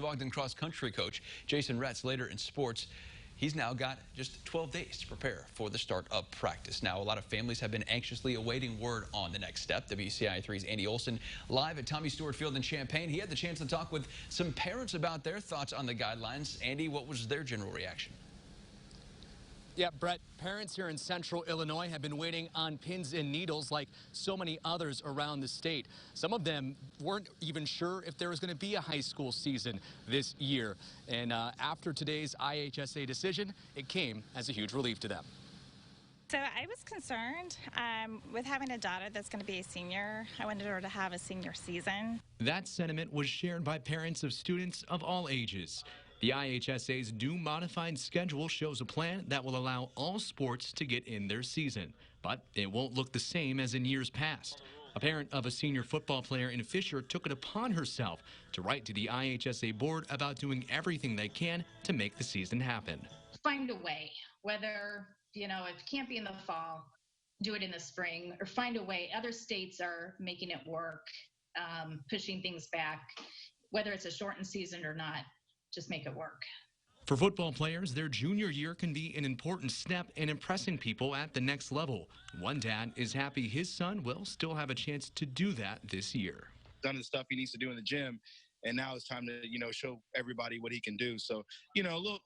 Ogden cross-country coach Jason Retz later in sports. He's now got just 12 days to prepare for the start of practice. Now, a lot of families have been anxiously awaiting word on the next step. WCIA3's Andy Olson live at Tommy Stewart Field in Champaign. He had the chance to talk with some parents about their thoughts on the guidelines. Andy, what was their general reaction? Yeah, Brett, parents here in central Illinois have been waiting on pins and needles like so many others around the state. Some of them weren't even sure if there was going to be a high school season this year. And after today's IHSA decision, it came as a huge relief to them. So I was concerned with having a daughter that's going to be a senior. I wanted her to have a senior season. That sentiment was shared by parents of students of all ages. The IHSA's new modified schedule shows a plan that will allow all sports to get in their season, but it won't look the same as in years past. A parent of a senior football player in Fisher took it upon herself to write to the IHSA board about doing everything they can to make the season happen. Find a way, whether, if it can't be in the fall, do it in the spring, or find a way. Other states are making it work, pushing things back, whether it's a shortened season or not. Just make it work. For football players, their junior year can be an important step in impressing people at the next level. One dad is happy his son will still have a chance to do that this year. Done the stuff he needs to do in the gym, and now it's time to show everybody what he can do. So a little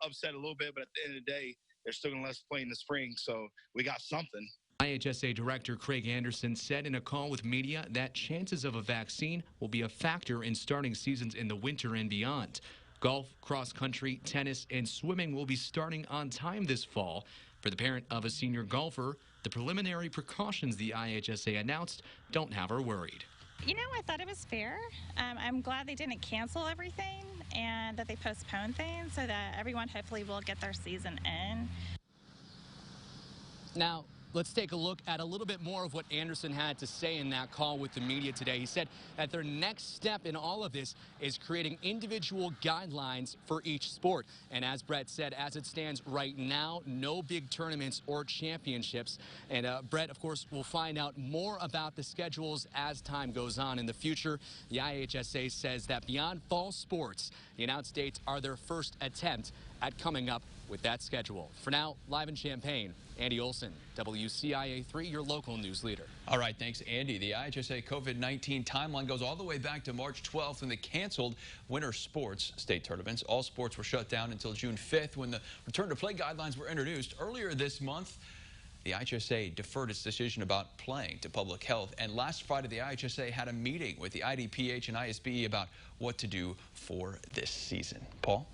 upset a little bit, but at the end of the day, they're still gonna let us play in the spring, so we got something. IHSA Director Craig Anderson said in a call with media that chances of a vaccine will be a factor in starting seasons in the winter and beyond. Golf, cross country, tennis, and swimming will be starting on time this fall. For the parent of a senior golfer, the preliminary precautions the IHSA announced don't have her worried. I thought it was fair. I'm glad they didn't cancel everything and that they postponed things so that everyone hopefully will get their season in. Now, let's take a look at a little bit more of what Anderson had to say in that call with the media today. He said that their next step in all of this is creating individual guidelines for each sport. And as Brett said, as it stands right now, no big tournaments or championships. And Brett, of course, will find out more about the schedules as time goes on in the future. The IHSA says that beyond fall sports, the announced dates are their first attempt at coming up with that schedule. For now, live in Champaign, Andy Olson, WCIA3, your local news leader. All right, thanks, Andy. The IHSA COVID-19 timeline goes all the way back to March 12th when they canceled winter sports state tournaments. All sports were shut down until June 5th when the return to play guidelines were introduced. Earlier this month, the IHSA deferred its decision about playing to public health. And last Friday, the IHSA had a meeting with the IDPH and ISBE about what to do for this season. Paul?